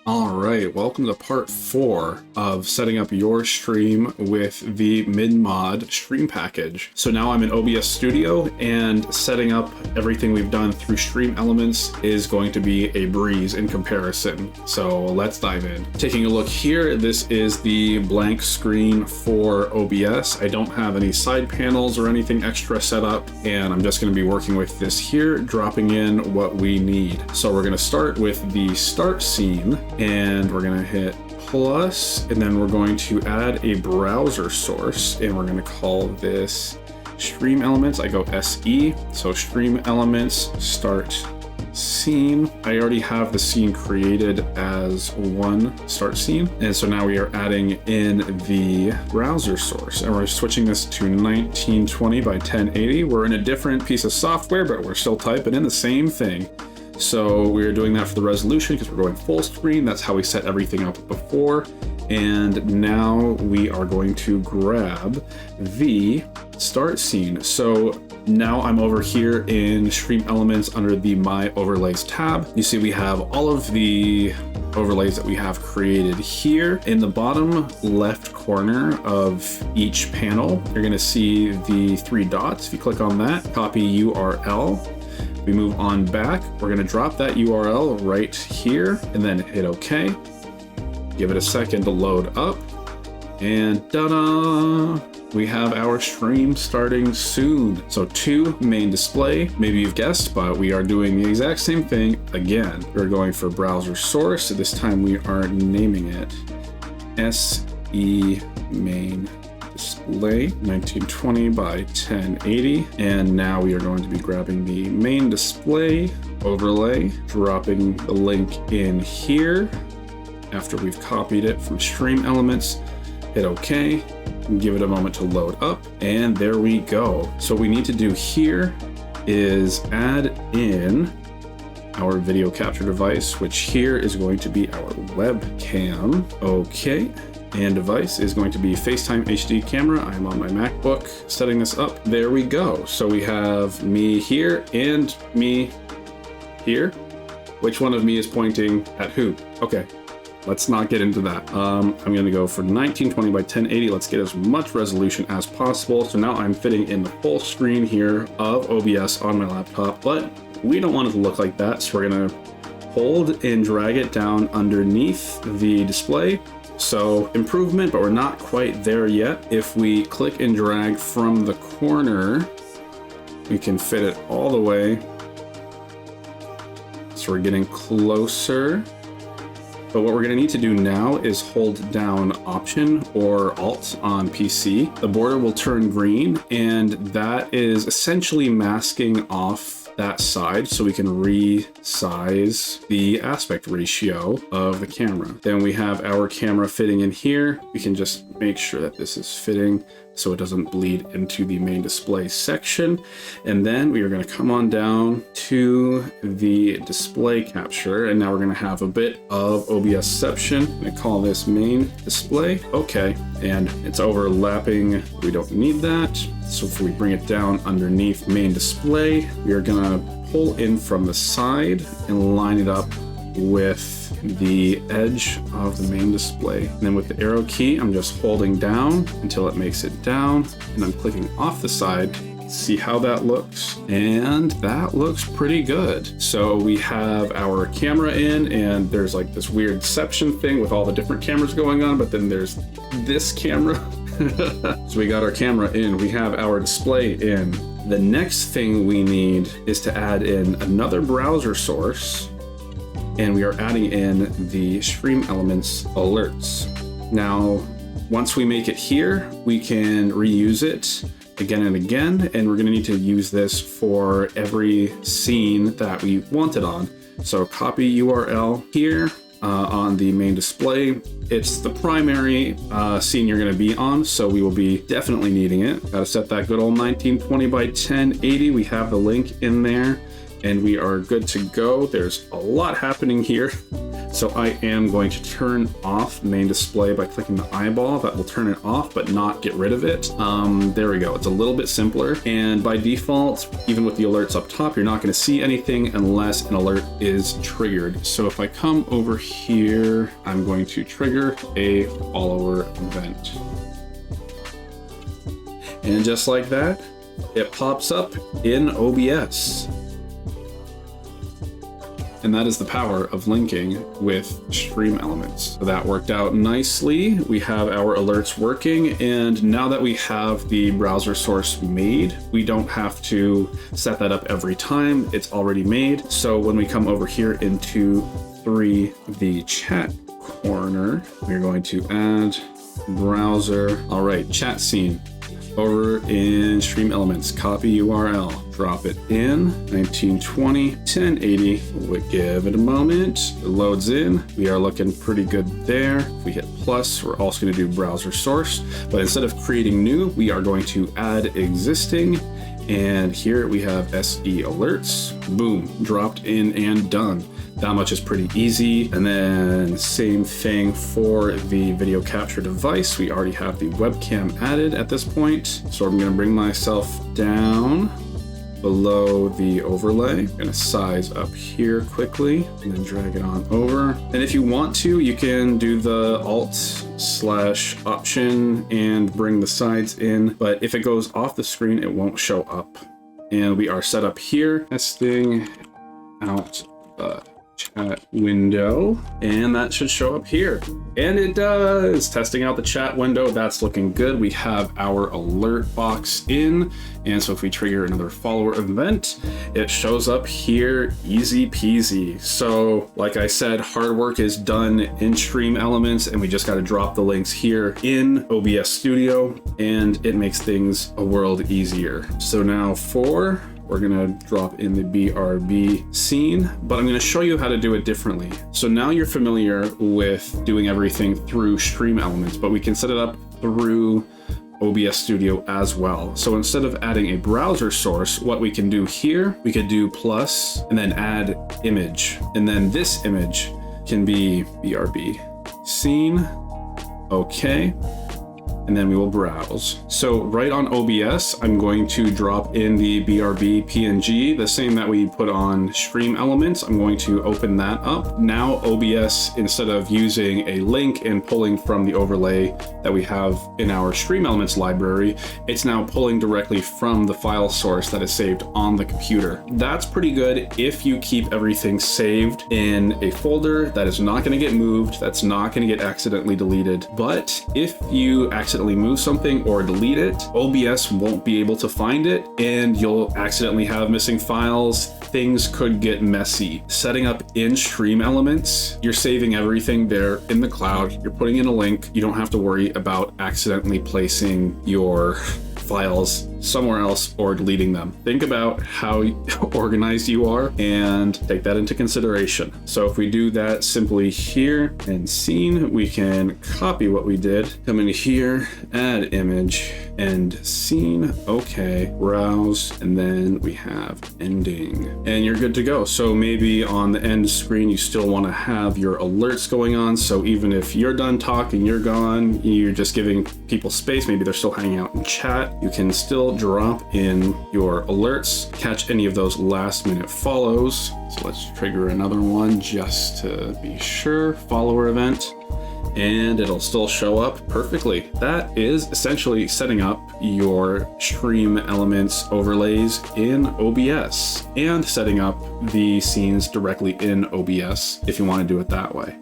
All right, welcome to part 4 of setting up your stream with the MinMod stream package. So now I'm in OBS Studio, and setting up everything we've done through StreamElements is going to be a breeze in comparison. So let's dive in. Taking a look here, this is the blank screen for OBS. I don't have any side panels or anything extra set up, and I'm just going to be working with this here, dropping in what we need. So we're going to start with the start scene, and we're going to hit plus, and then we're going to add a browser source, and we're going to call this StreamElements. I go SE, so StreamElements start scene. I already have the scene created as one start scene, and so now we are adding in the browser source, and we're switching this to 1920 by 1080. We're in a different piece of software, but we're still typing in the same thing. So we're doing that for the resolution because we're going full screen. That's how we set everything up before. And now we are going to grab the start scene. So now I'm over here in StreamElements under the My Overlays tab. You see we have all of the overlays that we have created here. In the bottom left corner of each panel, you're going to see the 3 dots. If you click on that, copy URL. We move on back, we're gonna drop that URL right here and then hit OK. Give it a second to load up, and ta-da! We have our stream starting soon. So to main display, maybe you've guessed, but we are doing the exact same thing again. We're going for browser source, so this time we are naming it SE main display 1920 by 1080, and now we are going to be grabbing the main display overlay, dropping the link in here after we've copied it from StreamElements. Hit OK, and give it a moment to load up, and there we go. So what we need to do here is add in our video capture device, which here is going to be our webcam. Okay. And device is going to be FaceTime HD camera. I'm on my MacBook setting this up. There we go. So we have me here and me here. Which one of me is pointing at who? Okay, let's not get into that. I'm gonna go for 1920 by 1080. Let's get as much resolution as possible. So now I'm fitting in the full screen here of OBS on my laptop, but we don't want it to look like that. So we're gonna hold and drag it down underneath the display. So improvement, but we're not quite there yet. If we click and drag from the corner, we can fit it all the way. So we're getting closer. But what we're gonna need to do now is hold down Option or Alt on PC. The border will turn green, and that is essentially masking off that side so we can resize the aspect ratio of the camera. Then we have our camera fitting in here. We can just make sure that this is fitting so it doesn't bleed into the main display section. And then we are going to come on down to the display capture, and now we're going to have a bit of OBSception. I'm going to call this main display. Okay, and it's overlapping. We don't need that. So if we bring it down underneath main display, we are gonna pull in from the side and line it up with the edge of the main display. And then with the arrow key, I'm just holding down until it makes it down, and I'm clicking off the side. See how that looks, and that looks pretty good. So we have our camera in, and there's like this weirdception thing with all the different cameras going on, but then there's this camera. So we got our camera in, we have our display in. The next thing we need is to add in another browser source, and we are adding in the StreamElements alerts. Now, once we make it here, we can reuse it again and again, and we're gonna need to use this for every scene that we want it on. So copy URL here on the main display. It's the primary scene you're going to be on, so we will be definitely needing it. Got to set that good old 1920 by 1080. We have the link in there, and we are good to go. There's a lot happening here. So I am going to turn off main display by clicking the eyeball. That will turn it off, but not get rid of it. There we go. It's a little bit simpler. And by default, even with the alerts up top, you're not going to see anything unless an alert is triggered. So if I come over here, I'm going to trigger a follower event. And just like that, it pops up in OBS. And that is the power of linking with StreamElements. So that worked out nicely. We have our alerts working, and now that we have the browser source made, we don't have to set that up every time. It's already made. So when we come over here into the chat corner, we're going to add browser. All right, chat scene. Over in StreamElements, copy URL, drop it in 1920, 1080. We'll give it a moment. It loads in. We are looking pretty good there. If we hit plus, we're also going to do browser source, but instead of creating new, we are going to add existing. And here we have SE alerts. Boom, dropped in and done. That much is pretty easy. And then same thing for the video capture device. We already have the webcam added at this point. So I'm gonna bring myself down below the overlay. I'm gonna size up here quickly and then drag it on over. And if you want to, you can do the Alt/Option and bring the sides in, but if it goes off the screen, it won't show up. And we are set up here, testing out the chat window, and that should show up here. And it does. Testing out the chat window. That's looking good. We have our alert box in, and so if we trigger another follower event, it shows up here, easy peasy. So like I said, hard work is done in StreamElements, and we just got to drop the links here in OBS Studio, and it makes things a world easier. So now we're gonna drop in the BRB scene, but I'm gonna show you how to do it differently. So now you're familiar with doing everything through StreamElements, but we can set it up through OBS Studio as well. So instead of adding a browser source, what we can do here, we could do plus and then add image. And then this image can be BRB scene, okay. And then we will browse. So right on OBS, I'm going to drop in the BRB PNG, the same that we put on StreamElements. I'm going to open that up. Now OBS, instead of using a link and pulling from the overlay that we have in our StreamElements library, it's now pulling directly from the file source that is saved on the computer. That's pretty good if you keep everything saved in a folder that is not going to get moved, that's not going to get accidentally deleted. But if you accidentally move something or delete it, OBS won't be able to find it, and you'll accidentally have missing files. Things could get messy. Setting up in StreamElements, you're saving everything there in the cloud. You're putting in a link. You don't have to worry about accidentally placing your files somewhere else or deleting them. Think about how organized you are and take that into consideration. So if we do that simply here in scene, we can copy what we did, come in here, add image, end scene, okay, browse, and then we have ending, and you're good to go. So maybe on the end screen, you still want to have your alerts going on. So even if you're done talking, you're gone, you're just giving people space, maybe they're still hanging out in chat, you can still drop in your alerts, catch any of those last minute follows. So let's trigger another one just to be sure, follower event, and it'll still show up perfectly. That is essentially setting up your StreamElements overlays in OBS and setting up the scenes directly in OBS if you want to do it that way.